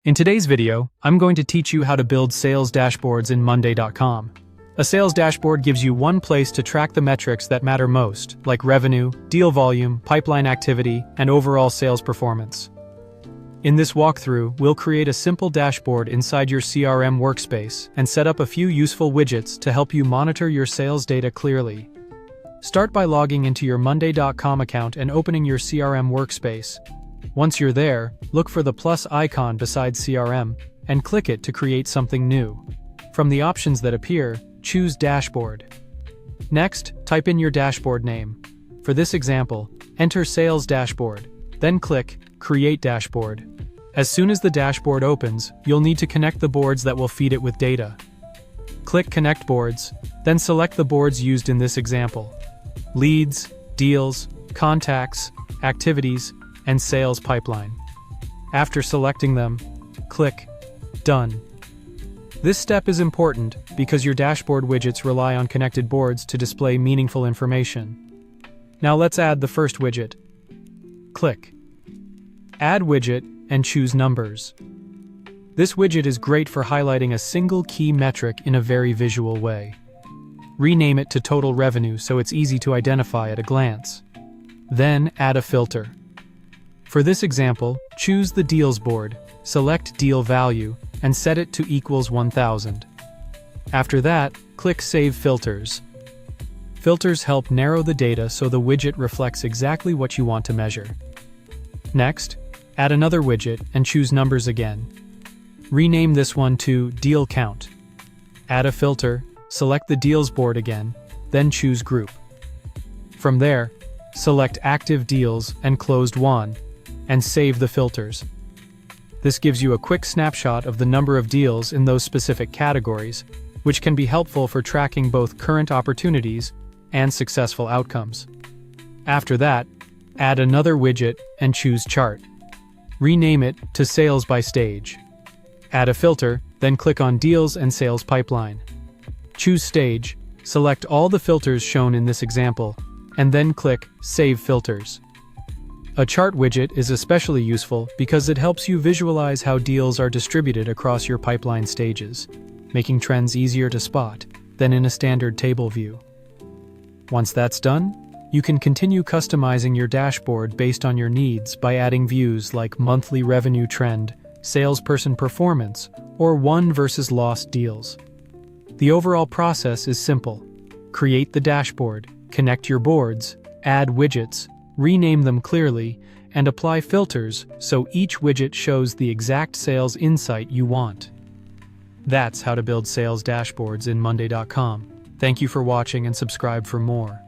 In today's video, I'm going to teach you how to build sales dashboards in Monday.com. A sales dashboard gives you one place to track the metrics that matter most, like revenue, deal volume, pipeline activity, and overall sales performance. In this walkthrough, we'll create a simple dashboard inside your CRM workspace and set up a few useful widgets to help you monitor your sales data clearly. Start by logging into your Monday.com account and opening your CRM workspace. Once you're there, look for the plus icon beside CRM and click it to create something new. From the options that appear, choose Dashboard. Next, type in your dashboard name. For this example, enter Sales Dashboard, then click Create Dashboard. As soon as the dashboard opens, you'll need to connect the boards that will feed it with data. Click Connect Boards, then select the boards used in this example: leads, deals, contacts, activities, and sales pipeline. After selecting them, click Done. This step is important because your dashboard widgets rely on connected boards to display meaningful information. Now let's add the first widget. Click Add Widget and choose Numbers. This widget is great for highlighting a single key metric in a very visual way. Rename it to Total Revenue so it's easy to identify at a glance. Then add a filter. For this example, choose the Deals board, select Deal Value, and set it to equals 1000. After that, click Save Filters. Filters help narrow the data so the widget reflects exactly what you want to measure. Next, add another widget and choose Numbers again. Rename this one to Deal Count. Add a filter, select the Deals board again, then choose Group. From there, select Active Deals and Closed Won, and save the filters. This gives you a quick snapshot of the number of deals in those specific categories, which can be helpful for tracking both current opportunities and successful outcomes. After that, add another widget and choose Chart. Rename it to Sales by Stage. Add a filter, then click on Deals and Sales Pipeline. Choose Stage, select all the filters shown in this example, and then click Save Filters. A chart widget is especially useful because it helps you visualize how deals are distributed across your pipeline stages, making trends easier to spot than in a standard table view. Once that's done, you can continue customizing your dashboard based on your needs by adding views like monthly revenue trend, salesperson performance, or won versus lost deals. The overall process is simple. Create the dashboard, connect your boards, add widgets, rename them clearly, and apply filters so each widget shows the exact sales insight you want. That's how to build sales dashboards in Monday.com. Thank you for watching and subscribe for more.